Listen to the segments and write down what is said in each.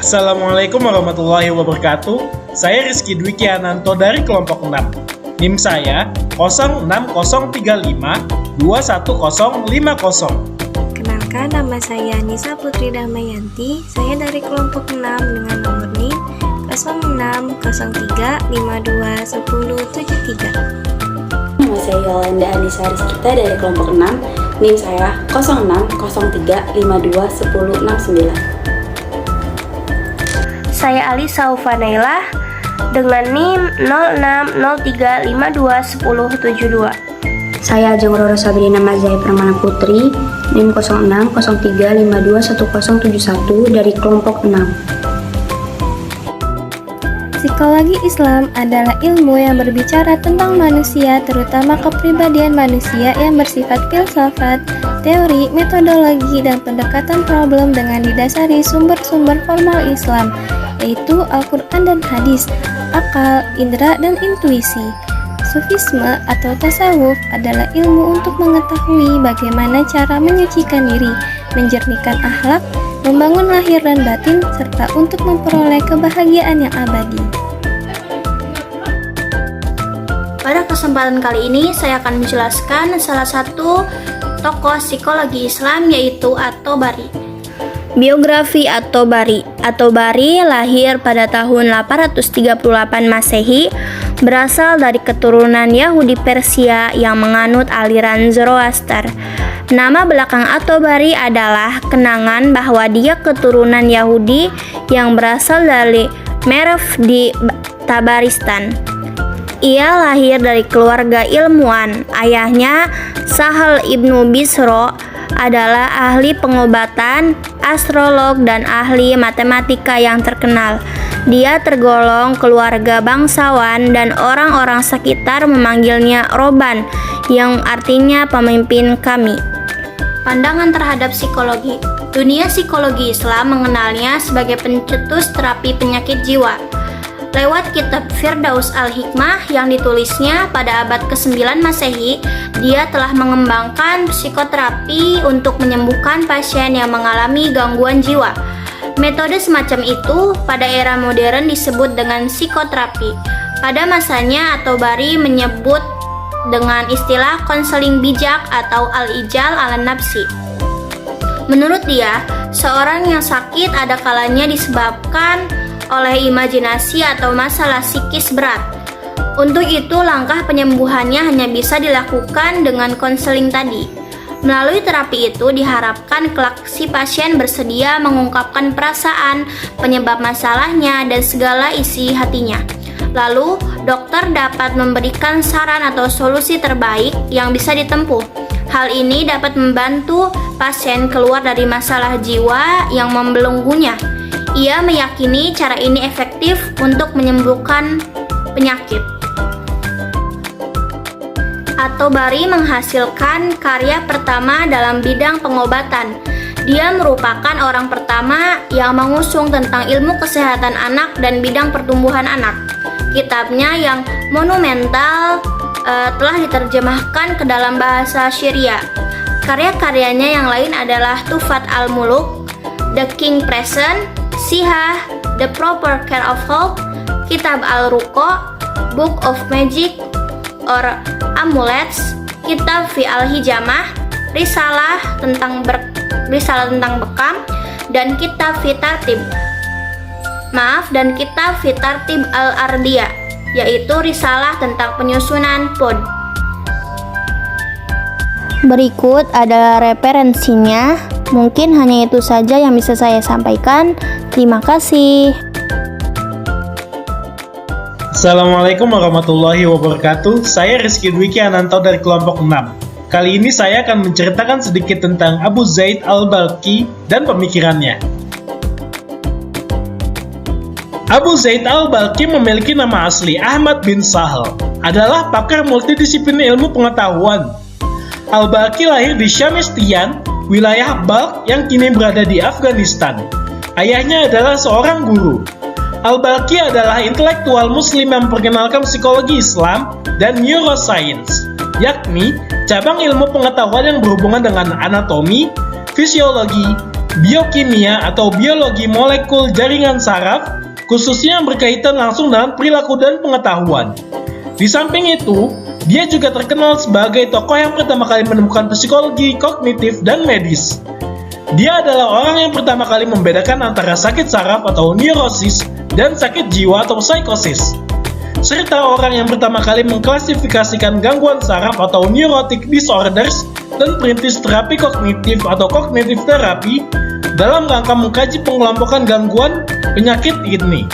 Assalamualaikum warahmatullahi wabarakatuh. Saya Rizky Dwi Kiananto dari kelompok 6. NIM saya 06030521050. Kenalkan, nama saya Nisa Putri Damayanti. Saya dari kelompok 6 dengan nomor NIM 0603521073. Nama saya Yolanda Anissa Rizkita dari kelompok 6. NIM saya 0603521069. Saya Alisa Ufanaila dengan NIM 0603521072. Saya Ajeng Roro Sabrina Mazai Permana Putri, NIM 0603521071 dari kelompok 6. Psikologi Islam adalah ilmu yang berbicara tentang manusia, terutama kepribadian manusia yang bersifat filsafat, teori, metodologi, dan pendekatan problem dengan didasari sumber-sumber formal Islam, yaitu Al-Quran dan Hadis, akal, indera, dan intuisi. Sufisme atau tasawuf adalah ilmu untuk mengetahui bagaimana cara menyucikan diri, menjernihkan akhlak, membangun lahir dan batin, serta untuk memperoleh kebahagiaan yang abadi. Pada kesempatan kali ini, saya akan menjelaskan salah satu tokoh psikologi Islam, yaitu At-Tabari. Biografi At-Tabari. At-Tabari lahir pada tahun 838 Masehi, berasal dari keturunan Yahudi Persia yang menganut aliran Zoroaster. Nama belakang At-Tabari adalah kenangan bahwa dia keturunan Yahudi yang berasal dari Merv di Tabaristan. Ia lahir dari keluarga ilmuwan. Ayahnya, Sahal ibnu Bisro, adalah ahli pengobatan, astrolog, dan ahli matematika yang terkenal. Dia tergolong keluarga bangsawan dan orang-orang sekitar memanggilnya Roban, yang artinya pemimpin kami. Pandangan terhadap psikologi. Dunia psikologi Islam mengenalnya sebagai pencetus terapi penyakit jiwa. Lewat kitab Firdaus Al-Hikmah yang ditulisnya pada abad ke-9 Masehi, dia telah mengembangkan psikoterapi untuk menyembuhkan pasien yang mengalami gangguan jiwa. Metode semacam itu pada era modern disebut dengan psikoterapi. Pada masanya, At-Tabari menyebut dengan istilah konseling bijak atau al-ijal ala-nafsi. Menurut dia, seorang yang sakit ada kalanya disebabkan oleh imajinasi atau masalah psikis berat. Untuk itu, langkah penyembuhannya hanya bisa dilakukan dengan konseling tadi. Melalui terapi itu diharapkan kelak si pasien bersedia mengungkapkan perasaan, penyebab masalahnya, dan segala isi hatinya. Lalu, dokter dapat memberikan saran atau solusi terbaik yang bisa ditempuh. Hal ini dapat membantu pasien keluar dari masalah jiwa yang membelenggunya. Ia meyakini cara ini efektif untuk menyembuhkan penyakit. At-Tabari menghasilkan karya pertama dalam bidang pengobatan. Dia merupakan orang pertama yang mengusung tentang ilmu kesehatan anak dan bidang pertumbuhan anak. Kitabnya yang monumental telah diterjemahkan ke dalam bahasa Syria. Karya-karyanya yang lain adalah Tufat Al-Muluk, The King Present, Sihah, The Proper Care of Health, Kitab Al-Ruqa, Book of Magic or Amulets, Kitab Fi Al-Hijamah, Risalah tentang bekam, dan Kitab Fi Tartib Al-Ardiyah, yaitu risalah tentang penyusunan pod. Berikut adalah referensinya. Mungkin hanya itu saja yang bisa saya sampaikan. Terima kasih. Assalamualaikum warahmatullahi wabarakatuh. Saya Rizky Dwi Kiananto dari kelompok 6. Kali ini saya akan menceritakan sedikit tentang Abu Zaid Al-Balkhi dan pemikirannya. Abu Zaid Al-Balkhi memiliki nama asli Ahmad bin Sahal, adalah pakar multidisiplin ilmu pengetahuan. Al-Balkhi lahir di Syamistian, wilayah Balkh yang kini berada di Afghanistan. Ayahnya adalah seorang guru. Al-Balkhi adalah intelektual muslim yang memperkenalkan psikologi Islam dan neuroscience, yakni cabang ilmu pengetahuan yang berhubungan dengan anatomi, fisiologi, biokimia atau biologi molekul jaringan saraf, khususnya yang berkaitan langsung dengan perilaku dan pengetahuan. Di samping itu, dia juga terkenal sebagai tokoh yang pertama kali menemukan psikologi kognitif dan medis. Dia adalah orang yang pertama kali membedakan antara sakit saraf atau neurosis dan sakit jiwa atau psikosis, serta orang yang pertama kali mengklasifikasikan gangguan saraf atau neurotic disorders dan perintis terapi kognitif atau cognitive therapy dalam rangka mengkaji pengelompokan gangguan penyakit ini.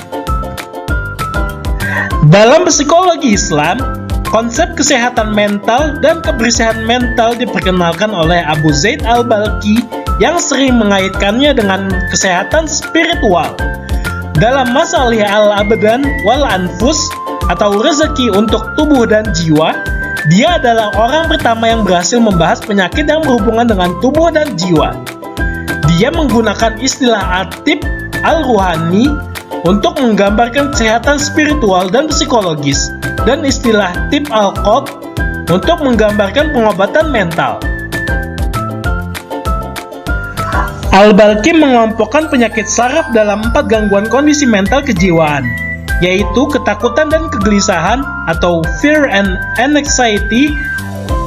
Dalam psikologi Islam, konsep kesehatan mental dan kebersihan mental diperkenalkan oleh Abu Zaid al-Balkhi yang sering mengaitkannya dengan kesehatan spiritual. Dalam Masalih al-Abdan wal Anfus atau rezeki untuk tubuh dan jiwa, dia adalah orang pertama yang berhasil membahas penyakit yang berhubungan dengan tubuh dan jiwa. Dia menggunakan istilah atib al-ruhani untuk menggambarkan kesehatan spiritual dan psikologis, dan istilah tib al-qalb untuk menggambarkan pengobatan mental. Al-Balkhi mengelompokkan penyakit saraf dalam 4 gangguan kondisi mental kejiwaan, yaitu ketakutan dan kegelisahan atau fear and anxiety,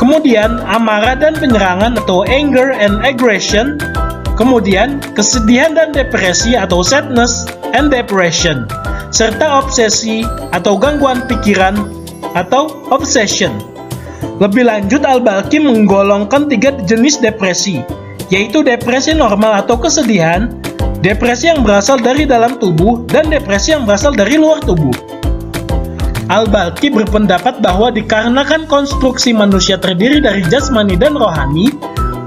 kemudian amarah dan penyerangan atau anger and aggression, kemudian kesedihan dan depresi atau sadness and depression, serta obsesi atau gangguan pikiran atau obsession. Lebih lanjut, Al-Balkhi menggolongkan 3 jenis depresi, yaitu depresi normal atau kesedihan, depresi yang berasal dari dalam tubuh, dan depresi yang berasal dari luar tubuh. Al-Balkhi berpendapat bahwa dikarenakan konstruksi manusia terdiri dari jasmani dan rohani,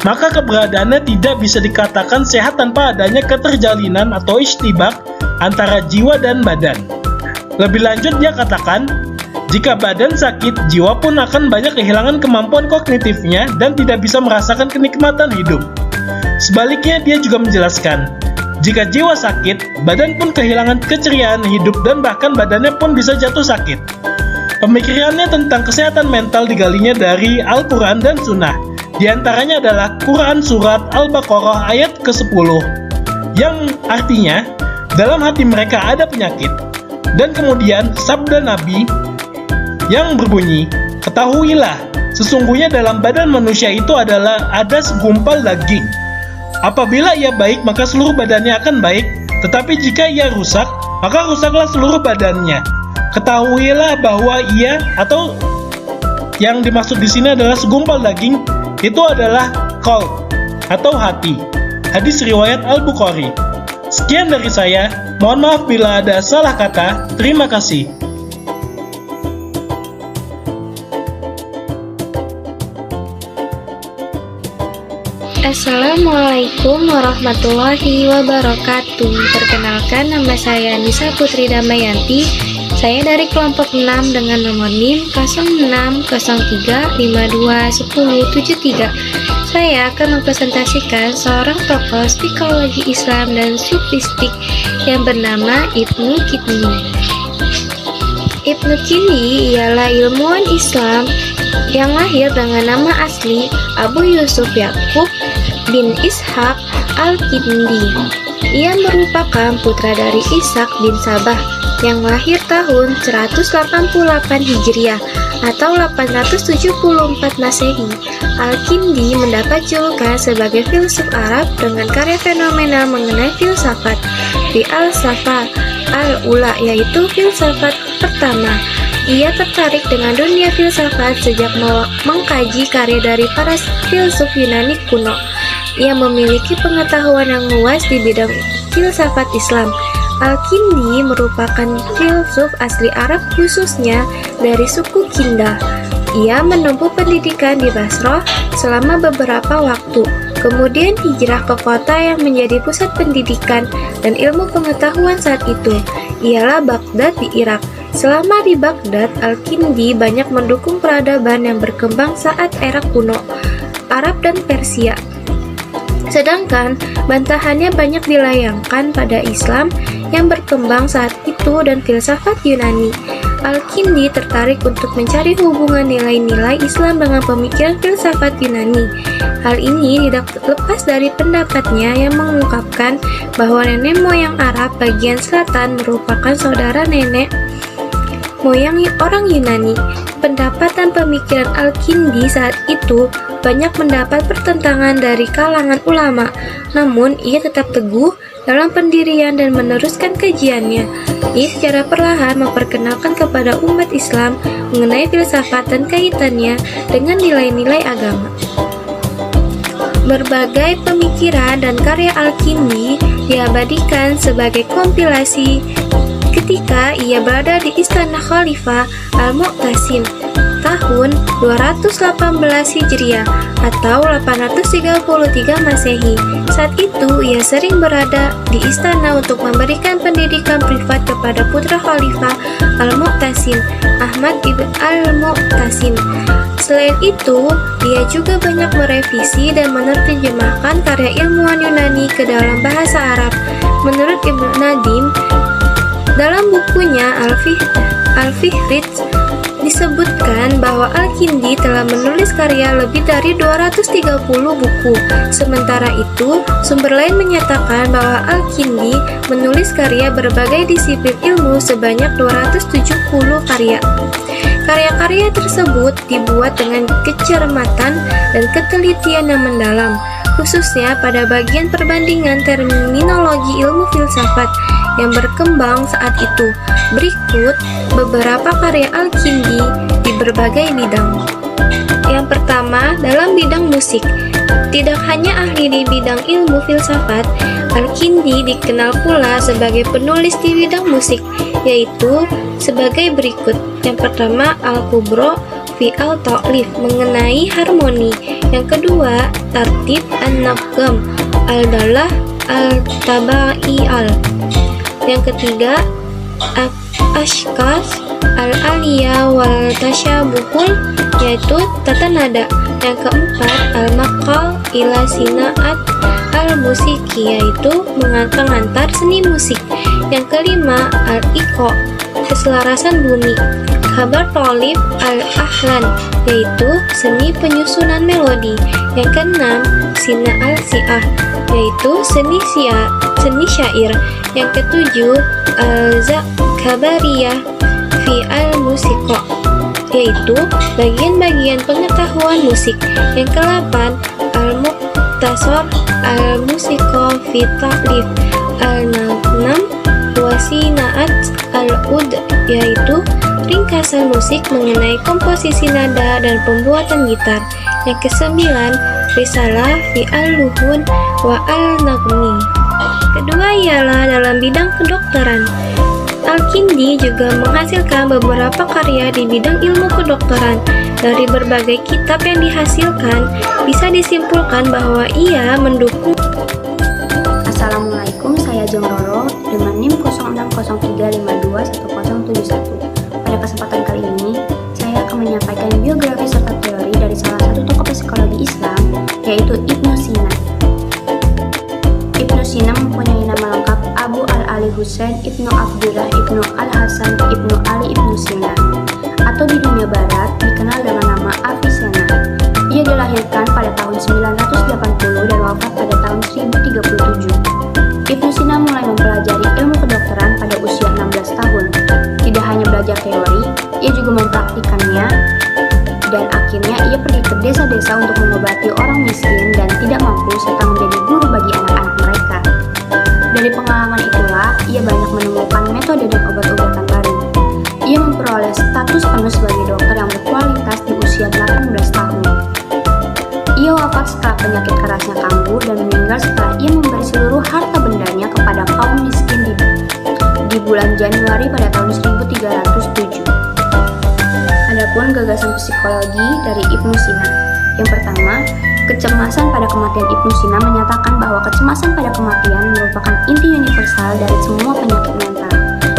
maka keberadaannya tidak bisa dikatakan sehat tanpa adanya keterjalinan atau istibak antara jiwa dan badan. Lebih lanjut, dia katakan, jika badan sakit, jiwa pun akan banyak kehilangan kemampuan kognitifnya dan tidak bisa merasakan kenikmatan hidup. Sebaliknya, dia juga menjelaskan, jika jiwa sakit, badan pun kehilangan keceriaan hidup dan bahkan badannya pun bisa jatuh sakit. Pemikirannya tentang kesehatan mental digalinya dari Al-Quran dan Sunnah. Di antaranya adalah Quran Surat Al-Baqarah ayat ke-10, yang artinya, dalam hati mereka ada penyakit. Dan kemudian sabda Nabi yang berbunyi, ketahuilah, sesungguhnya dalam badan manusia itu ada segumpal daging. Apabila ia baik, maka seluruh badannya akan baik, tetapi jika ia rusak, maka rusaklah seluruh badannya. Ketahuilah bahwa ia atau yang dimaksud di sini adalah segumpal daging, itu adalah qalb atau hati. Hadis riwayat Al-Bukhari. Sekian dari saya, mohon maaf bila ada salah kata. Terima kasih. Assalamualaikum warahmatullahi wabarakatuh. Perkenalkan, nama saya Nisa Putri Damayanti. Saya dari kelompok 6 dengan nomor NIM 0603521073. Saya akan mempresentasikan seorang tokoh psikologi Islam dan sufistik yang bernama Ibnu Kindi. Ibnu Kindi ialah ilmuwan Islam yang lahir dengan nama asli Abu Yusuf Yaqub bin Ishaq al-Kindi. Ia merupakan putra dari Ishaq bin Sabah yang lahir tahun 188 Hijriah atau 874 Masehi. Al-Kindi mendapat julukan sebagai filsuf Arab dengan karya fenomenal mengenai filsafat di Al-Safa Al-Ula, yaitu filsafat pertama. Ia tertarik dengan dunia filsafat sejak mengkaji karya dari para filsuf Yunani kuno. Ia memiliki pengetahuan yang luas di bidang filsafat Islam. Al-Kindi merupakan filsuf asli Arab, khususnya dari suku Kinda. Ia menempuh pendidikan di Basrah selama beberapa waktu, kemudian hijrah ke kota yang menjadi pusat pendidikan dan ilmu pengetahuan saat itu, ialah Baghdad di Irak. Selama di Baghdad, Al-Kindi banyak mendukung peradaban yang berkembang saat era kuno, Arab dan Persia. Sedangkan bantahannya banyak dilayangkan pada Islam yang berkembang saat itu dan filsafat Yunani. Al-Kindi tertarik untuk mencari hubungan nilai-nilai Islam dengan pemikiran filsafat Yunani. Hal ini tidak lepas dari pendapatnya yang mengungkapkan bahwa nenek moyang Arab bagian selatan merupakan saudara nenek moyang orang Yunani. Pendapat dan pemikiran Al-Kindi saat itu banyak mendapat pertentangan dari kalangan ulama, namun ia tetap teguh dalam pendirian dan meneruskan kajiannya. Ia secara perlahan memperkenalkan kepada umat Islam mengenai filsafat dan kaitannya dengan nilai-nilai agama. Berbagai pemikiran dan karya Al-Kindi diabadikan sebagai kompilasi ketika ia berada di Istana Khalifah Al-Mu'tasim tahun 218 Hijriah atau 833 Masehi. Saat itu ia sering berada di istana untuk memberikan pendidikan privat kepada putra Khalifah Al-Mu'tasim, Ahmad ibn Al-Mu'tasim. Selain itu, dia juga banyak merevisi dan menerjemahkan karya ilmuwan Yunani ke dalam bahasa Arab. Menurut Ibnu Nadim, dalam bukunya Al-Fihrit disebutkan bahwa Al-Kindi telah menulis karya lebih dari 230 buku. Sementara itu, sumber lain menyatakan bahwa Al-Kindi menulis karya berbagai disiplin ilmu sebanyak 270 karya. Karya-karya tersebut dibuat dengan kecermatan dan ketelitian yang mendalam, khususnya pada bagian perbandingan terminologi ilmu filsafat yang berkembang saat itu. Berikut beberapa karya Al-Kindi di berbagai bidang. Yang pertama, dalam bidang musik. Tidak hanya ahli di bidang ilmu filsafat, Al-Kindi dikenal pula sebagai penulis di bidang musik, yaitu sebagai berikut. Yang pertama, Al-Kubro fi al-Ta'lif mengenai harmoni. Yang kedua, Tartib an-Nagam al-Dalah al-Taba'i-al. Yang ketiga, Ashkas al-Aliyah wal Tasyabuhul, yaitu tata nada. Yang keempat, Al-Maqal ila Sina'at al-Musiki, yaitu mengantar seni musik. Yang kelima, Al-Iqo, keselarasan bumi. Kabar Tolib al-Ahlan, yaitu seni penyusunan melodi. Yang keenam, Sina al-Si'ah, yaitu seni syair. Yang ketujuh, Al-Zakabariyah fi al-Musiqo, yaitu bagian-bagian pengetahuan musik. Yang ke-8, Al-Muqtasar al-Musiqo fi Ta'lif al-Nagam wa Sina'at al-Ud, yaitu ringkasan musik mengenai komposisi nada dan pembuatan gitar. Yang ke-9, Risalah fi al-Luhun wa al-Nagmi. Kedua ialah dalam bidang kedokteran. Al-Kindi juga menghasilkan beberapa karya di bidang ilmu kedokteran. Dari berbagai kitab yang dihasilkan, bisa disimpulkan bahwa ia mendukung. Assalamualaikum, saya Jong Roro dengan NIM 0603521071. Pada kesempatan kali ini, saya akan menyampaikan biografi serta teori dari salah satu tokoh psikologi Islam, yaitu Ibnu Sina. Ibnu Sina mempunyai nama lengkap Abu Al-Ali Husain Ibnu Abdullah Ibnu Al-Hasan Ibnu Ali Ibnu Sina, atau di dunia barat dikenal dengan nama Avicenna. Ia dilahirkan pada tahun 980 dan wafat pada tahun 1037. Ibnu Sina mulai mempelajari ilmu kedokteran pada usia 16 tahun. Tidak hanya belajar teori, ia juga mempraktikannya, dan akhirnya ia pergi ke desa-desa untuk mengobati orang miskin dan tidak mampu serta menjadi guru bagi anak-anak mereka. Dari pengalaman itulah, ia banyak menemukan metode dan obat-obatan baru. Ia memperoleh status penuh sebagai dokter yang berkualitas di usia 18 tahun. Ia wafat setelah penyakit kerasnya kambuh dan meninggal setelah ia memberi seluruh harta bendanya kepada kaum miskin di bulan Januari pada tahun 1307. Adapun gagasan psikologi dari Ibnu Sina. Yang pertama, kecemasan pada kematian. Ibnu Sina menyatakan bahwa kecemasan pada kematian merupakan inti universal dari semua penyakit mental,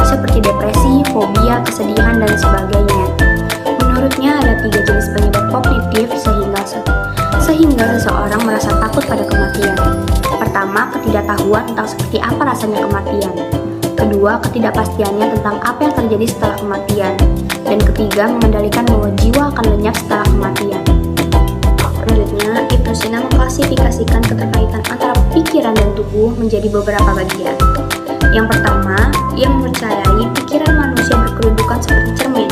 seperti depresi, fobia, kesedihan, dan sebagainya. Menurutnya ada 3 jenis penyebab kognitif sehingga seseorang merasa takut pada kematian. Pertama, ketidaktahuan tentang seperti apa rasanya kematian. Kedua, kedua, ketidakpastiannya tentang apa yang terjadi setelah kematian. Dan ketiga, mengendalikan bahwa jiwa akan lenyap setelah kematian. Selanjutnya, Ibnu Sina mengklasifikasikan keterkaitan antara pikiran dan tubuh menjadi beberapa bagian. Yang pertama, ia mempercayai pikiran manusia berkedudukan seperti cermin,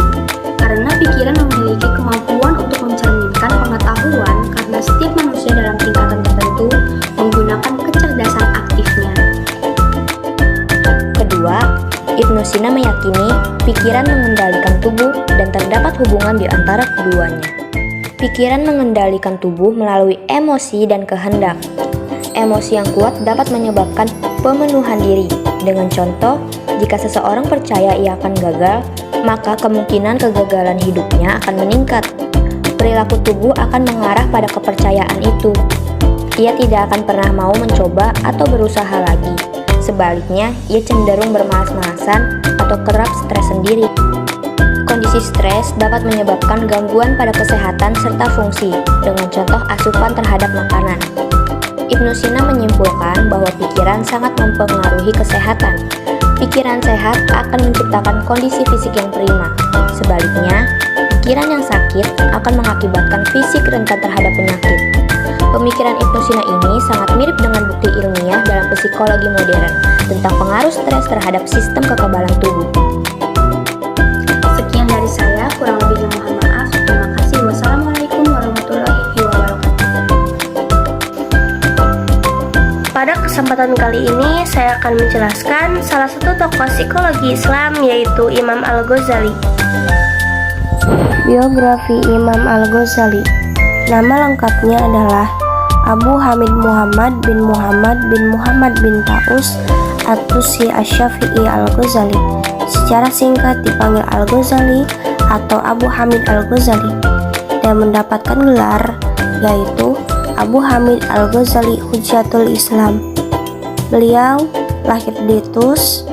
karena pikiran memiliki kemampuan untuk mencerminkan pengetahuan karena setiap manusia dalam tingkatan tertentu menggunakan kecerdasan aktifnya. Kedua, Ibnu Sina meyakini pikiran mengendalikan tubuh dan terdapat hubungan di antara keduanya. Pikiran mengendalikan tubuh melalui emosi dan kehendak. Emosi yang kuat dapat menyebabkan pemenuhan diri. Dengan contoh, jika seseorang percaya ia akan gagal, maka kemungkinan kegagalan hidupnya akan meningkat. Perilaku tubuh akan mengarah pada kepercayaan itu. Ia tidak akan pernah mau mencoba atau berusaha lagi. Sebaliknya, ia cenderung bermalas-malasan atau kerap stres sendiri. Kondisi stres dapat menyebabkan gangguan pada kesehatan serta fungsi, dengan contoh asupan terhadap makanan. Ibnu Sina menyimpulkan bahwa pikiran sangat mempengaruhi kesehatan. Pikiran sehat akan menciptakan kondisi fisik yang prima. Sebaliknya, pikiran yang sakit akan mengakibatkan fisik rentan terhadap penyakit. Pemikiran Ibnu Sina ini sangat mirip dengan bukti ilmiah dalam psikologi modern tentang pengaruh stres terhadap sistem kekebalan tubuh. Sekian dari saya, kurang lebihnya mohon maaf. Terima kasih. Wassalamualaikum warahmatullahi wabarakatuh. Pada kesempatan kali ini, saya akan menjelaskan salah satu tokoh psikologi Islam, yaitu Imam Al-Ghazali. Biografi Imam Al-Ghazali. Nama lengkapnya adalah Abu Hamid Muhammad bin Muhammad bin Muhammad bin Taus At-Tusi Asy-Syafi'i Al-Ghazali. Secara singkat dipanggil Al-Ghazali atau Abu Hamid Al-Ghazali, dan mendapatkan gelar yaitu Abu Hamid Al-Ghazali Hujjatul Islam. Beliau lahir di Tus,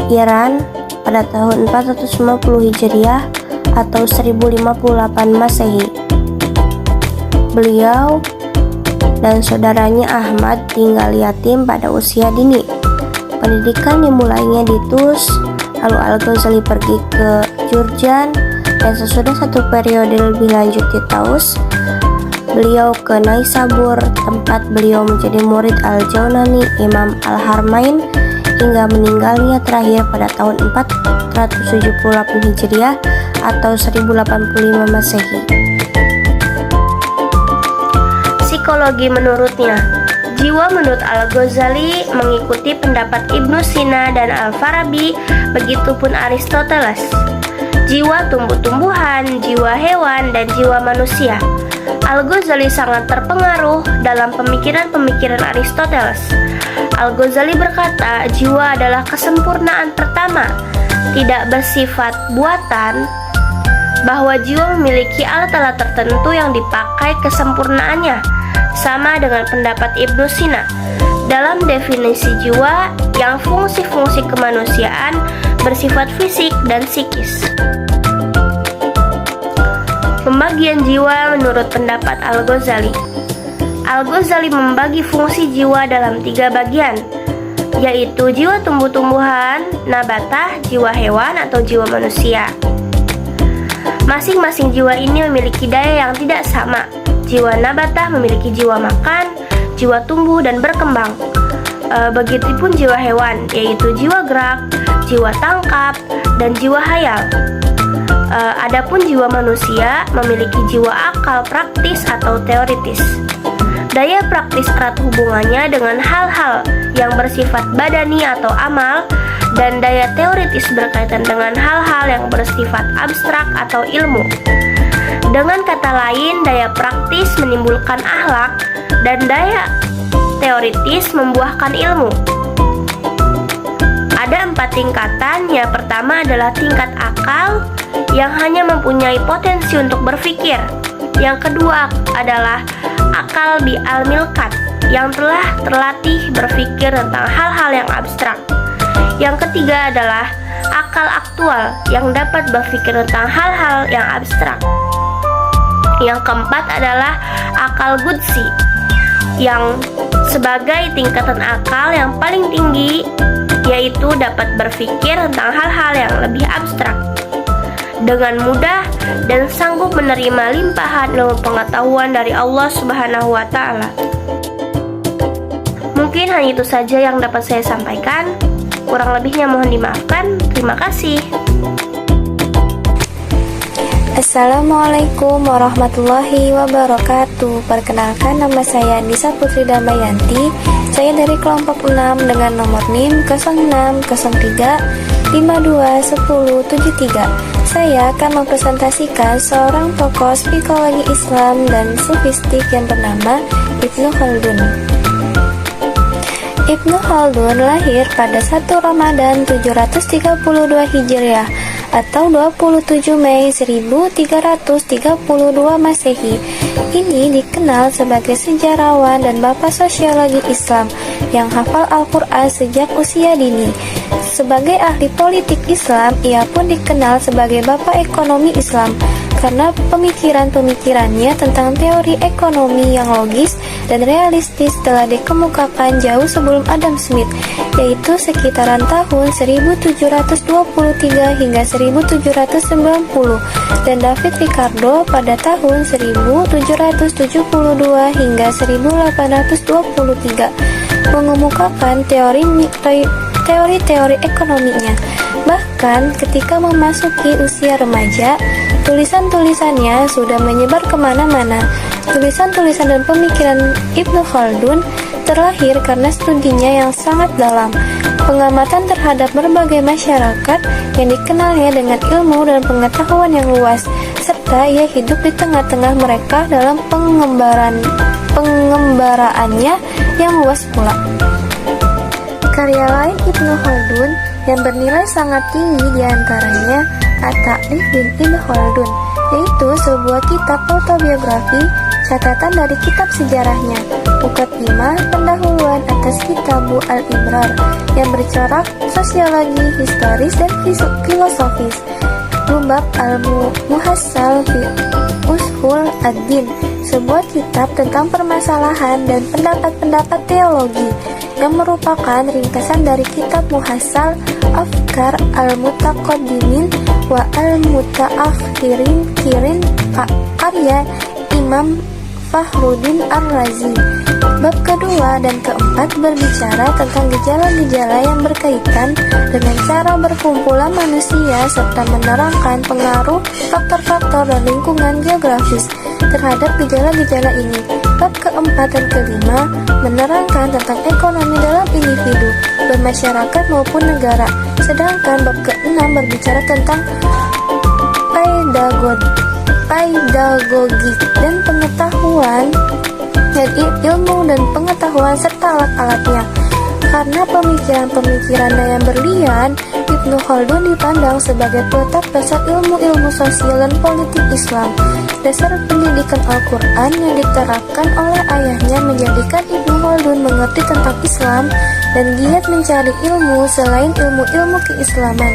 Iran pada tahun 450 Hijriah atau 1058 Masehi. Beliau dan saudaranya Ahmad tinggal yatim pada usia dini. Pendidikan dimulainya di Tus, lalu Al-Ghazali pergi ke Jurjan, dan sesudah satu periode lebih lanjut di Taus, beliau ke Naisabur, tempat beliau menjadi murid Al-Jaunani, Imam Al-Harmain, hingga meninggalnya terakhir pada tahun 478 Hijriah atau 1085 Masehi. Psikologi menurutnya, jiwa menurut Al-Ghazali mengikuti pendapat Ibnu Sina dan Al-Farabi, begitupun Aristoteles. Jiwa tumbuh-tumbuhan, jiwa hewan, dan jiwa manusia. Al-Ghazali sangat terpengaruh dalam pemikiran-pemikiran Aristoteles. Al-Ghazali berkata, jiwa adalah kesempurnaan pertama, tidak bersifat buatan, bahwa jiwa memiliki alat-alat tertentu yang dipakai kesempurnaannya, sama dengan pendapat Ibnu Sina. Dalam definisi jiwa, yang fungsi-fungsi kemanusiaan bersifat fisik dan psikis. Pembagian jiwa menurut pendapat Al-Ghazali. Al-Ghazali membagi fungsi jiwa dalam 3 bagian, yaitu jiwa tumbuh-tumbuhan, nabatah, jiwa hewan, atau jiwa manusia. Masing-masing jiwa ini memiliki daya yang tidak sama. Jiwa nabatah memiliki jiwa makan, jiwa tumbuh dan berkembang. Begitupun jiwa hewan, yaitu jiwa gerak, jiwa tangkap, dan jiwa hayal. Adapun jiwa manusia memiliki jiwa akal praktis atau teoritis. Daya praktis erat hubungannya dengan hal-hal yang bersifat badani atau amal, dan daya teoritis berkaitan dengan hal-hal yang bersifat abstrak atau ilmu. Dengan kata lain, daya praktis menimbulkan akhlak dan daya teoritis membuahkan ilmu. Ada 4 tingkatan. Yang pertama adalah tingkat akal yang hanya mempunyai potensi untuk berpikir. Yang kedua adalah akal bi al-milkat yang telah terlatih berpikir tentang hal-hal yang abstrak. Yang ketiga adalah akal aktual yang dapat berpikir tentang hal-hal yang abstrak. Yang keempat adalah akal qudsi yang sebagai tingkatan akal yang paling tinggi yaitu dapat berpikir tentang hal-hal yang lebih abstrak dengan mudah dan sanggup menerima limpahan ilmu pengetahuan dari Allah Subhanahu wa Ta'ala. Mungkin hanya itu saja yang dapat saya sampaikan. Kurang lebihnya mohon dimaafkan. Terima kasih. Assalamualaikum warahmatullahi wabarakatuh. Perkenalkan, nama saya Nisa Putri Damayanti. Saya dari kelompok 6 dengan nomor NIM 0603 521073. Saya akan mempresentasikan seorang tokoh psikologi Islam dan sufistik yang bernama Ibnu Khaldun. Ibnu Khaldun lahir pada 1 Ramadan 732 Hijriah atau 27 Mei 1332 Masehi. Ini dikenal sebagai sejarawan dan bapak sosiologi Islam yang hafal Al-Quran sejak usia dini. Sebagai ahli politik Islam, ia pun dikenal sebagai bapak ekonomi Islam karena pemikiran-pemikirannya tentang teori ekonomi yang logis dan realistis telah dikemukakan jauh sebelum Adam Smith, yaitu sekitaran tahun 1723 hingga 1790, dan David Ricardo pada tahun 1772 hingga 1823 mengemukakan teori-teori ekonominya. Bahkan ketika memasuki usia remaja, tulisan-tulisannya sudah menyebar kemana-mana. Tulisan-tulisan dan pemikiran Ibnu Khaldun terlahir karena studinya yang sangat dalam, pengamatan terhadap berbagai masyarakat yang dikenalnya dengan ilmu dan pengetahuan yang luas, serta ia hidup di tengah-tengah mereka dalam pengembaraannya yang luas pula. Karya lain Ibnu Khaldun yang bernilai sangat tinggi diantaranya At-Ta'rif bin Ibn Khaldun, yaitu sebuah kitab autobiografi, catatan dari kitab sejarahnya, Muqaddimah pendahuluan atas Kitabu Al-Ibrar yang bercorak sosiologi, historis, dan filosofis, Lumbab Al-Muhassal fi Ushul Ad-Din, sebuah kitab tentang permasalahan dan pendapat-pendapat teologi yang merupakan ringkasan dari kitab Muhassal Afkar Al-Mutaqaddimin wa Al-Mutaakhirin karya Imam Fakhruddin Ar-Razi. Bab kedua dan keempat berbicara tentang gejala-gejala yang berkaitan dengan cara berkumpulan manusia serta menerangkan pengaruh faktor-faktor dan lingkungan geografis terhadap gejala-gejala ini. Bab keempat dan kelima menerangkan tentang ekonomi dalam individu, bermasyarakat maupun negara. Sedangkan bab keenam berbicara tentang pedagogik dan pengetahuan dan ilmu dan pengetahuan serta alat-alatnya. Karena pemikiran-pemikirannya yang berlian, Ibnu Khaldun dipandang sebagai peletak dasar ilmu-ilmu sosial dan politik Islam. Dasar pendidikan Al-Quran yang diterapkan oleh ayahnya menjadikan Ibnu Khaldun mengerti tentang Islam dan giat mencari ilmu selain ilmu-ilmu keislaman.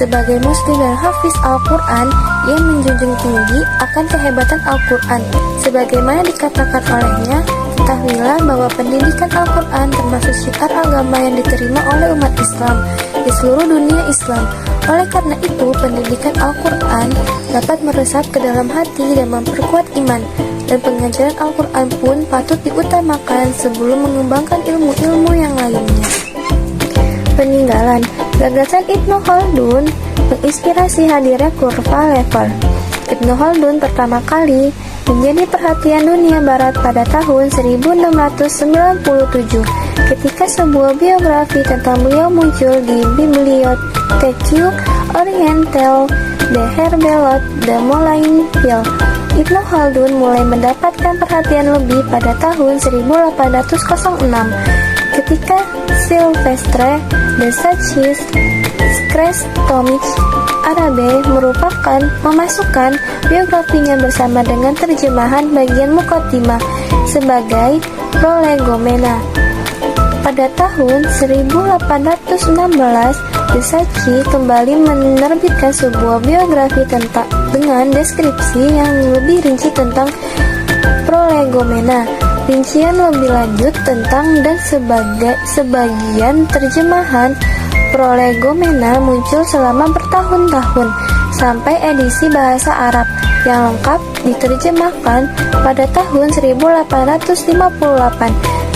Sebagai muslim dan hafiz Al-Quran, ia menjunjung tinggi akan kehebatan Al-Quran. Sebagaimana dikatakan olehnya, ketahuilah bahwa pendidikan Al-Quran termasuk syiar agama yang diterima oleh umat Islam di seluruh dunia Islam. Oleh karena itu, pendidikan Al-Quran dapat meresap ke dalam hati dan memperkuat iman, dan pengajaran Al-Quran pun patut diutamakan sebelum mengembangkan ilmu-ilmu yang lainnya. Peninggalan gagasan Ibnu Khaldun menginspirasi hadirnya kurva level. Ibnu Khaldun pertama kali menjadi perhatian dunia barat pada tahun 1697 ketika sebuah biografi tentang beliau muncul di Bibliotheque Orientale de Herbelot de Moulainville. Ibnu Khaldun mulai mendapatkan perhatian lebih pada tahun 1806 ketika Sylvestre de Sachs Krestomich Arabe memasukkan biografinya bersama dengan terjemahan bagian Muqaddimah sebagai prolegomena. Pada tahun 1816, de Sachs kembali menerbitkan sebuah biografi dengan deskripsi yang lebih rinci tentang prolegomena. Rincian lebih lanjut tentang dan sebagian terjemahan prolegomena muncul selama bertahun-tahun sampai edisi bahasa Arab yang lengkap diterjemahkan pada tahun 1858.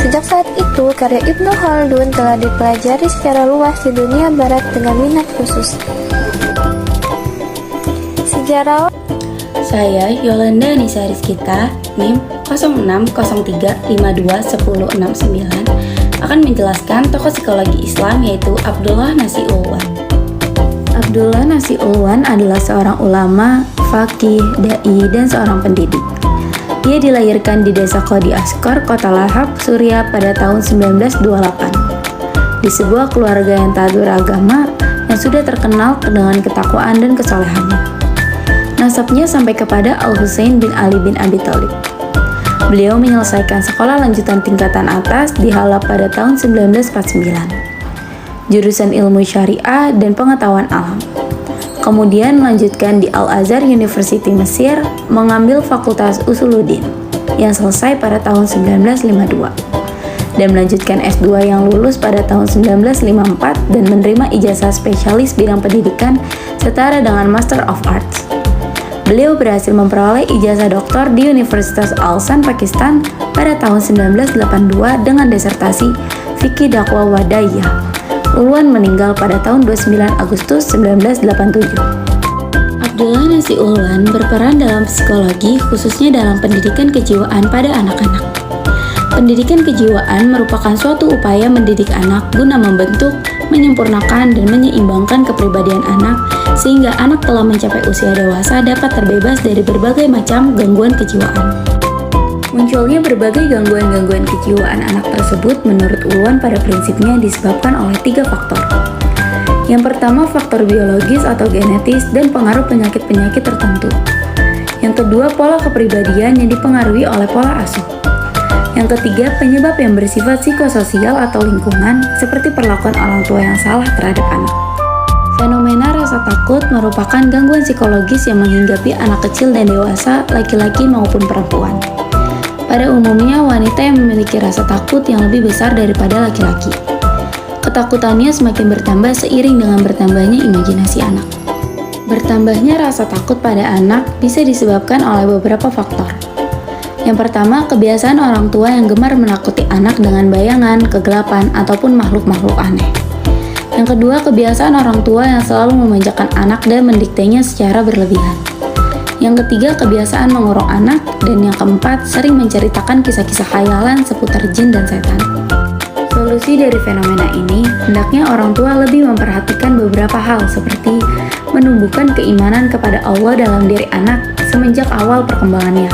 Sejak saat itu, karya Ibnu Khaldun telah dipelajari secara luas di dunia barat dengan minat khusus. Sejarawan Saya, Yolanda Anissa Rizkita, NIM 0603521069, akan menjelaskan tokoh psikologi Islam yaitu Abdullah Nasi Ulwan. Abdullah Nasi Ulwan adalah seorang ulama, faqih, dai, dan seorang pendidik. Dia dilahirkan di desa Qadi Askor, Kota Lahab, Suriah pada tahun 1928. Di sebuah keluarga yang taat beragama yang sudah terkenal dengan ketakwaan dan kesolehannya. Nasabnya sampai kepada Al-Husain bin Ali bin Abi Thalib. Beliau menyelesaikan sekolah lanjutan tingkatan atas di Halab pada tahun 1949, jurusan ilmu syariah dan pengetahuan alam. Kemudian melanjutkan di Al-Azhar University Mesir, mengambil Fakultas Usuluddin yang selesai pada tahun 1952, dan melanjutkan S2 yang lulus pada tahun 1954 dan menerima ijazah spesialis bidang pendidikan setara dengan Master of Arts. Beliau berhasil memperoleh ijazah doktor di Universitas Al-San, Pakistan pada tahun 1982 dengan disertasi Fikih Dakwah Wadaiyah. Ulwan meninggal pada tahun 29 Agustus 1987. Abdullah Nasi Ulwan berperan dalam psikologi, khususnya dalam pendidikan kejiwaan pada anak-anak. Pendidikan kejiwaan merupakan suatu upaya mendidik anak guna membentuk, menyempurnakan, dan menyeimbangkan kepribadian anak sehingga anak telah mencapai usia dewasa dapat terbebas dari berbagai macam gangguan kejiwaan. Munculnya berbagai gangguan-gangguan kejiwaan anak tersebut menurut Ulwan pada prinsipnya disebabkan oleh 3 faktor. Yang pertama, faktor biologis atau genetis dan pengaruh penyakit-penyakit tertentu. Yang kedua, pola kepribadian yang dipengaruhi oleh pola asuh. Yang ketiga, penyebab yang bersifat psikososial atau lingkungan, seperti perlakuan orang tua yang salah terhadap anak. Fenomena rasa takut merupakan gangguan psikologis yang menghinggapi anak kecil dan dewasa, laki-laki maupun perempuan. Pada umumnya, wanita yang memiliki rasa takut yang lebih besar daripada laki-laki. Ketakutannya semakin bertambah seiring dengan bertambahnya imajinasi anak. Bertambahnya rasa takut pada anak bisa disebabkan oleh beberapa faktor. Yang pertama, kebiasaan orang tua yang gemar menakuti anak dengan bayangan, kegelapan, ataupun makhluk-makhluk aneh. Yang kedua, kebiasaan orang tua yang selalu memanjakan anak dan mendiktenya secara berlebihan. Yang ketiga, kebiasaan mengurung anak. Dan yang keempat, sering menceritakan kisah-kisah khayalan seputar jin dan setan. Solusi dari fenomena ini, hendaknya orang tua lebih memperhatikan beberapa hal seperti menumbuhkan keimanan kepada Allah dalam diri anak semenjak awal perkembangannya.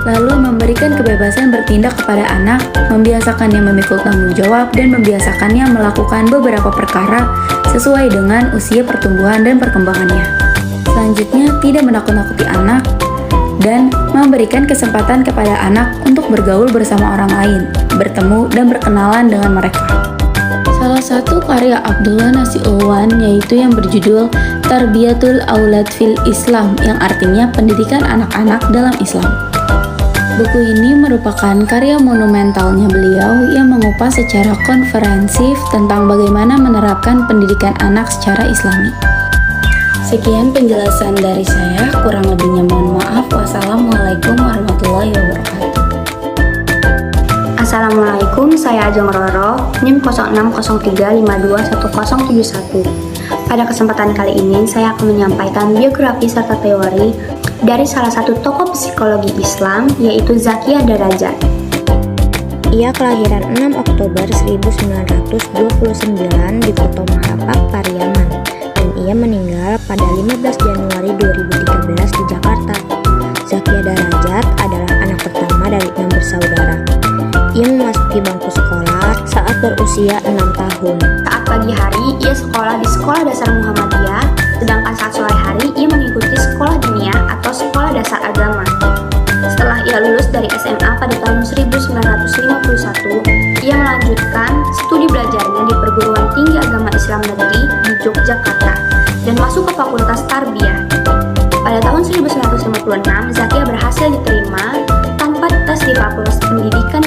Lalu memberikan kebebasan bertindak kepada anak, membiasakannya memikul tanggung jawab, dan membiasakannya melakukan beberapa perkara sesuai dengan usia pertumbuhan dan perkembangannya. Selanjutnya, tidak menakut-nakuti anak, dan memberikan kesempatan kepada anak untuk bergaul bersama orang lain, bertemu dan berkenalan dengan mereka. Salah satu karya Abdullah Nasi Ulwan yaitu yang berjudul Tarbiyatul Aulad fil Islam, yang artinya pendidikan anak-anak dalam Islam. Buku ini merupakan karya monumentalnya beliau yang mengupas secara komprehensif tentang bagaimana menerapkan pendidikan anak secara Islami. Sekian penjelasan dari saya, kurang lebihnya mohon maaf. Wassalamualaikum warahmatullahi wabarakatuh. Assalamualaikum, saya Ajeng Roro, NIM 0603521071. Pada kesempatan kali ini, saya akan menyampaikan biografi serta teori dari salah satu tokoh psikologi Islam, yaitu Zakia Darajat. Ia kelahiran 6 Oktober 1929 di Kota Maharapak, Pariaman, dan ia meninggal pada 15 Januari 2013 di Jakarta. Zakia Darajat adalah anak pertama dari 6 bersaudara. Ia memasuki bangku sekolah saat berusia 6 tahun. Saat pagi hari, ia sekolah di Sekolah Dasar Muhammadiyah, sedangkan saat sore hari, ia mengikuti Sekolah Diniyah atau Sekolah Dasar Agama. Setelah ia lulus dari SMA pada tahun 1951, ia melanjutkan studi belajarnya di Perguruan Tinggi Agama Islam Negeri di Yogyakarta dan masuk ke Fakultas Tarbiyah. Pada tahun 1956, Zakia berhasil diterima tanpa tes di Fakultas Pendidikan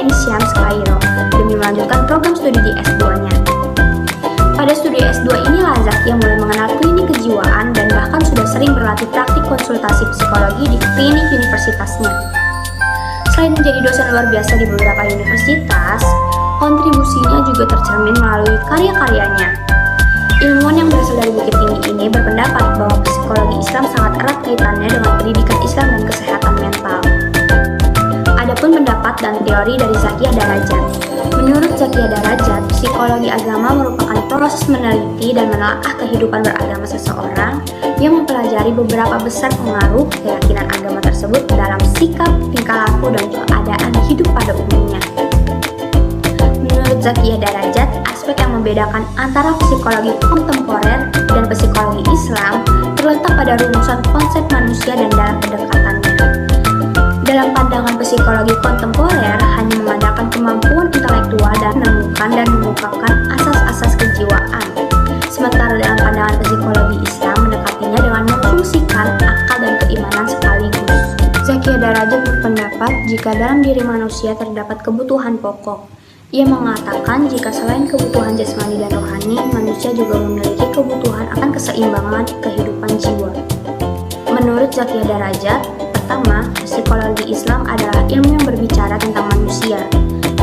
Ain Shams, Kairo, demi melanjutkan program studi di S2-nya. Pada studi S2 inilah Zakia mulai mengenal klinik kejiwaan dan bahkan sudah sering berlatih praktik konsultasi psikologi di klinik universitasnya. Selain menjadi dosen luar biasa di beberapa universitas, kontribusinya juga tercermin melalui karya-karyanya. Ilmuwan yang berasal dari Bukit Tinggi ini berpendapat bahwa psikologi Islam sangat erat kaitannya dengan pendidikan Islam dan kesehatan mental. Adapun pendapat dan teori dari Zakia Darajat. Menurut Zakia Darajat, psikologi agama merupakan proses meneliti dan menelaah kehidupan beragama seseorang yang mempelajari beberapa besar pengaruh keyakinan agama tersebut dalam sikap, tingkah laku, dan keadaan hidup pada umumnya. Menurut Zakia Darajat, aspek yang membedakan antara psikologi kontemporer dan psikologi Islam terletak pada rumusan konsep manusia dan dalam pendekatannya. Dalam pandangan psikologi kontemporer hanya memandangkan kemampuan intelektual dan menemukan dan mengungkapkan asas-asas kejiwaan. Sementara dalam pandangan psikologi Islam mendekatinya dengan memfungsikan akal dan keimanan sekaligus. Zakia Darajat berpendapat jika dalam diri manusia terdapat kebutuhan pokok. Ia mengatakan jika selain kebutuhan jasmani dan rohani, manusia juga memiliki kebutuhan akan keseimbangan kehidupan jiwa. Menurut Zakia Darajat, pertama, psikologi Islam adalah ilmu yang berbicara tentang manusia,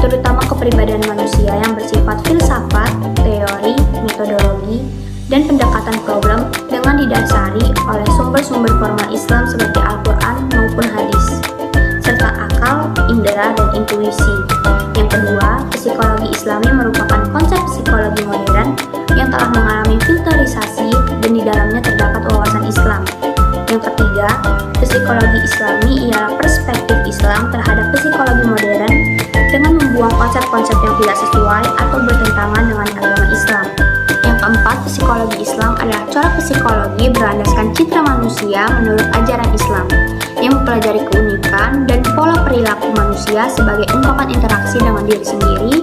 terutama kepribadian manusia yang bersifat filsafat, teori, metodologi, dan pendekatan problem dengan didasari oleh sumber-sumber formal Islam seperti Al-Quran maupun hadis, serta akal, indera, dan intuisi. Yang kedua, psikologi Islami merupakan konsep psikologi modern yang telah mengalami filterisasi dan di dalamnya terdapat wawasan Islam. Yang ketiga, psikologi Islami ialah perspektif Islam terhadap psikologi modern dengan membuang konsep-konsep yang tidak sesuai atau bertentangan dengan agama Islam. Yang keempat, psikologi Islam adalah corak psikologi berlandaskan citra manusia menurut ajaran Islam yang mempelajari keunikan dan pola perilaku manusia sebagai ungkapan interaksi dengan diri sendiri,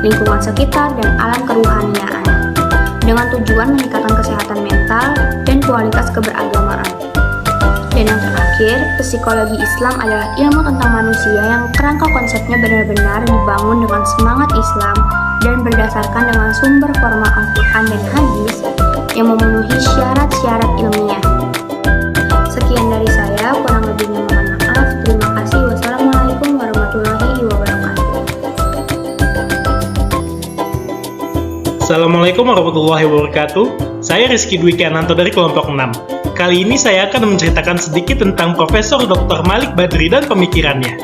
lingkungan sekitar, dan alam keruhaniaan dengan tujuan meningkatkan kesehatan mental dan kualitas keberagamaan. Dan yang terakhir, psikologi Islam adalah ilmu tentang manusia yang kerangka konsepnya benar-benar dibangun dengan semangat Islam dan berdasarkan dengan sumber formal Al-Quran dan hadis yang memenuhi syarat-syarat ilmiah. Sekian dari saya, kurang lebihnya mohon maaf. Terima kasih. Wassalamualaikum warahmatullahi wabarakatuh. Assalamualaikum warahmatullahi wabarakatuh. Saya Rizky Dwi Kananto dari kelompok 6. Kali ini saya akan menceritakan sedikit tentang Profesor Dr. Malik Badri dan pemikirannya.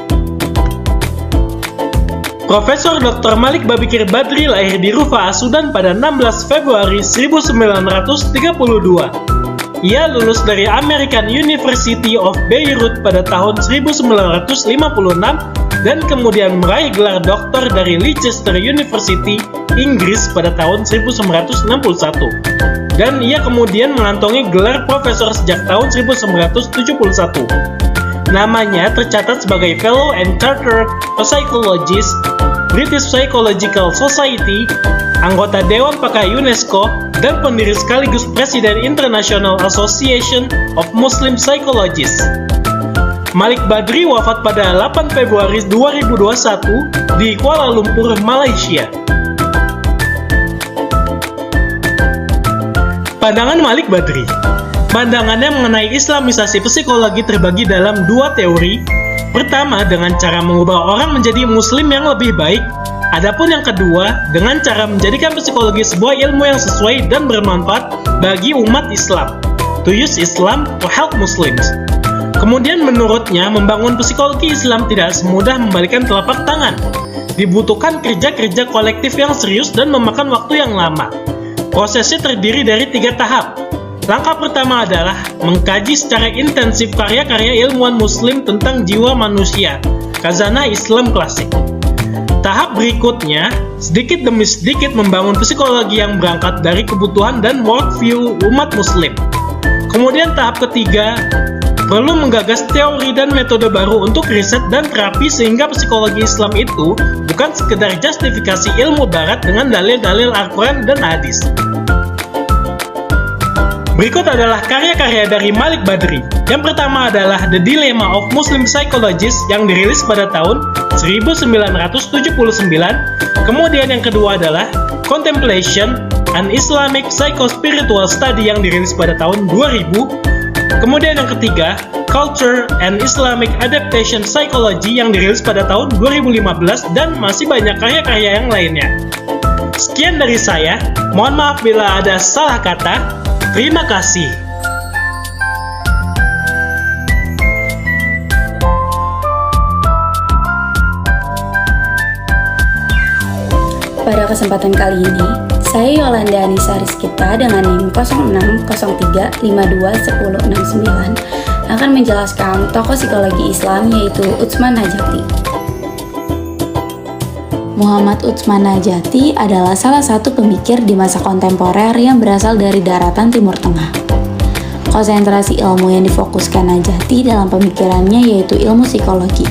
Profesor Dr. Malik Babikir Badri lahir di Rufa'ah, Sudan pada 16 Februari 1932. Ia lulus dari American University of Beirut pada tahun 1956 dan kemudian meraih gelar doktor dari Leicester University, Inggris pada tahun 1961. Dan ia kemudian mengantongi gelar profesor sejak tahun 1971. Namanya tercatat sebagai Fellow and Chartered Psychologist, British Psychological Society, anggota Dewan Pakar UNESCO, dan pendiri sekaligus Presiden International Association of Muslim Psychologists. Malik Badri wafat pada 8 Februari 2021 di Kuala Lumpur, Malaysia. Pandangan Malik Badri. Pandangannya mengenai Islamisasi psikologi terbagi dalam dua teori. Pertama, dengan cara mengubah orang menjadi muslim yang lebih baik. Adapun yang kedua, dengan cara menjadikan psikologi sebuah ilmu yang sesuai dan bermanfaat bagi umat Islam. To use Islam to help Muslims. Kemudian menurutnya, membangun psikologi Islam tidak semudah membalikkan telapak tangan. Dibutuhkan kerja-kerja kolektif yang serius dan memakan waktu yang lama. Prosesnya terdiri dari 3 tahap. Langkah pertama adalah mengkaji secara intensif karya-karya ilmuwan muslim tentang jiwa manusia, khazanah Islam klasik. Tahap berikutnya, sedikit demi sedikit membangun psikologi yang berangkat dari kebutuhan dan worldview umat muslim. Kemudian tahap ketiga, perlu menggagas teori dan metode baru untuk riset dan terapi sehingga psikologi Islam itu bukan sekedar justifikasi ilmu barat dengan dalil-dalil Al-Quran dan hadis. Berikut adalah karya-karya dari Malik Badri. Yang pertama adalah The Dilemma of Muslim Psychologist yang dirilis pada tahun 1979. Kemudian yang kedua adalah Contemplation, An Islamic Psycho-Spiritual Study yang dirilis pada tahun 2000. Kemudian yang ketiga, Culture and Islamic Adaptation Psychology yang dirilis pada tahun 2015, dan masih banyak karya-karya yang lainnya. Sekian dari saya, mohon maaf bila ada salah kata. Terima kasih. Pada kesempatan kali ini, saya Yolanda Anissa Rizkita dengan NIM 0603521069 akan menjelaskan tokoh psikologi Islam yaitu Utsman Najati. Muhammad Utsman Najati adalah salah satu pemikir di masa kontemporer yang berasal dari daratan Timur Tengah. Konsentrasi ilmu yang difokuskan Najati dalam pemikirannya yaitu ilmu psikologi.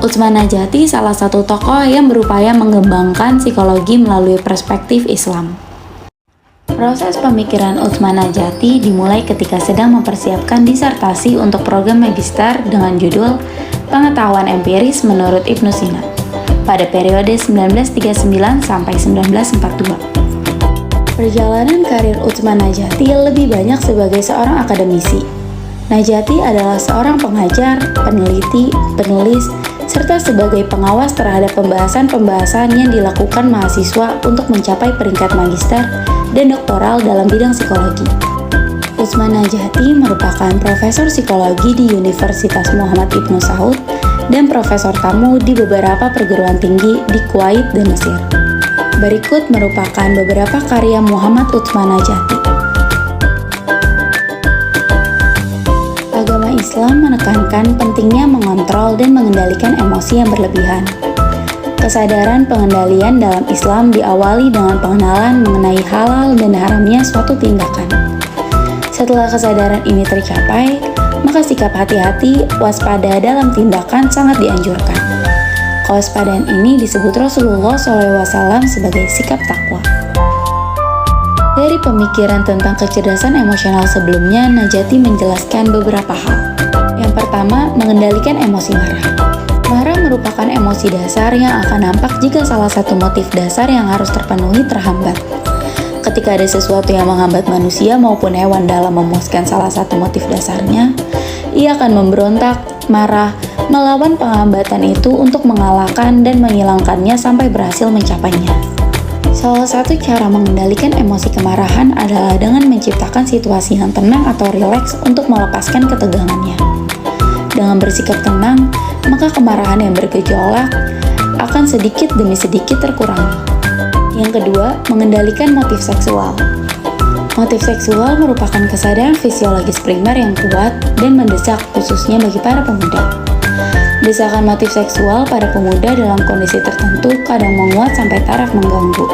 Utsman Najati salah satu tokoh yang berupaya mengembangkan psikologi melalui perspektif Islam. Proses pemikiran Utsman Najati dimulai ketika sedang mempersiapkan disertasi untuk program magister dengan judul Pengetahuan Empiris menurut Ibnu Sina pada periode 1939 sampai 1942. Perjalanan karir Utsman Najati lebih banyak sebagai seorang akademisi. Najati adalah seorang pengajar, peneliti, penulis, serta sebagai pengawas terhadap pembahasan-pembahasan yang dilakukan mahasiswa untuk mencapai peringkat magister dan doktoral dalam bidang psikologi. Utsman Najati merupakan profesor psikologi di Universitas Muhammad Ibnu Saud dan profesor tamu di beberapa perguruan tinggi di Kuwait dan Mesir. Berikut merupakan beberapa karya Muhammad Utsman Najati. Agama Islam menekankan pentingnya mengontrol dan mengendalikan emosi yang berlebihan. Kesadaran pengendalian dalam Islam diawali dengan pengenalan mengenai halal dan haramnya suatu tindakan. Setelah kesadaran ini tercapai, maka sikap hati-hati, waspada dalam tindakan sangat dianjurkan. Kewaspadaan ini disebut Rasulullah SAW sebagai sikap takwa. Dari pemikiran tentang kecerdasan emosional sebelumnya, Najati menjelaskan beberapa hal. Yang pertama, mengendalikan emosi marah. Marah merupakan emosi dasar yang akan nampak jika salah satu motif dasar yang harus terpenuhi terhambat. Ketika ada sesuatu yang menghambat manusia maupun hewan dalam memuaskan salah satu motif dasarnya, ia akan memberontak, marah, melawan penghambatan itu untuk mengalahkan dan menghilangkannya sampai berhasil mencapainya. Salah satu cara mengendalikan emosi kemarahan adalah dengan menciptakan situasi yang tenang atau rileks untuk melepaskan ketegangannya. Dengan bersikap tenang, maka kemarahan yang bergejolak akan sedikit demi sedikit terkurangi. Yang kedua, mengendalikan motif seksual. Motif seksual merupakan kesadaran fisiologis primer yang kuat dan mendesak khususnya bagi para pemuda. Desakan motif seksual pada pemuda dalam kondisi tertentu kadang menguat sampai taraf mengganggu.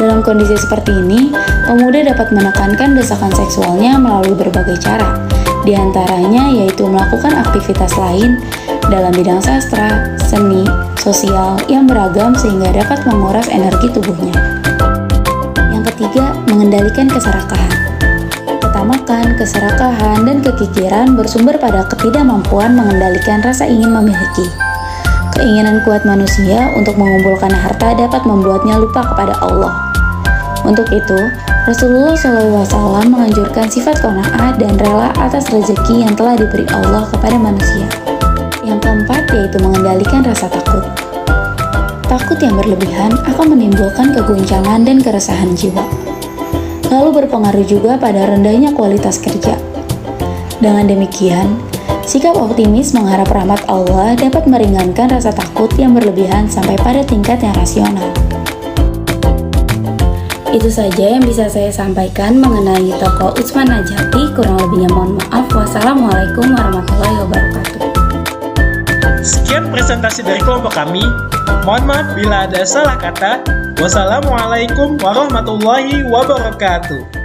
Dalam kondisi seperti ini, pemuda dapat menekankan desakan seksualnya melalui berbagai cara, di antaranya yaitu melakukan aktivitas lain dalam bidang sastra, seni, sosial yang beragam sehingga dapat menguras energi tubuhnya. Yang ketiga, mengendalikan keserakahan. Ketamakan, keserakahan, dan kekikiran bersumber pada ketidakmampuan mengendalikan rasa ingin memiliki. Keinginan kuat manusia untuk mengumpulkan harta dapat membuatnya lupa kepada Allah. Untuk itu, Rasulullah SAW menganjurkan sifat qanaah dan rela atas rezeki yang telah diberi Allah kepada manusia. Yang keempat yaitu mengendalikan rasa takut. Takut yang berlebihan akan menimbulkan keguncangan dan keresahan jiwa. Lalu berpengaruh juga pada rendahnya kualitas kerja. Dengan demikian, sikap optimis mengharap rahmat Allah dapat meringankan rasa takut yang berlebihan sampai pada tingkat yang rasional. Itu saja yang bisa saya sampaikan mengenai tokoh Utsman Najati. Kurang lebihnya mohon maaf. Wassalamualaikum warahmatullahi wabarakatuh. Sekian presentasi dari kelompok kami. Mohon maaf bila ada salah kata. Wassalamualaikum warahmatullahi wabarakatuh.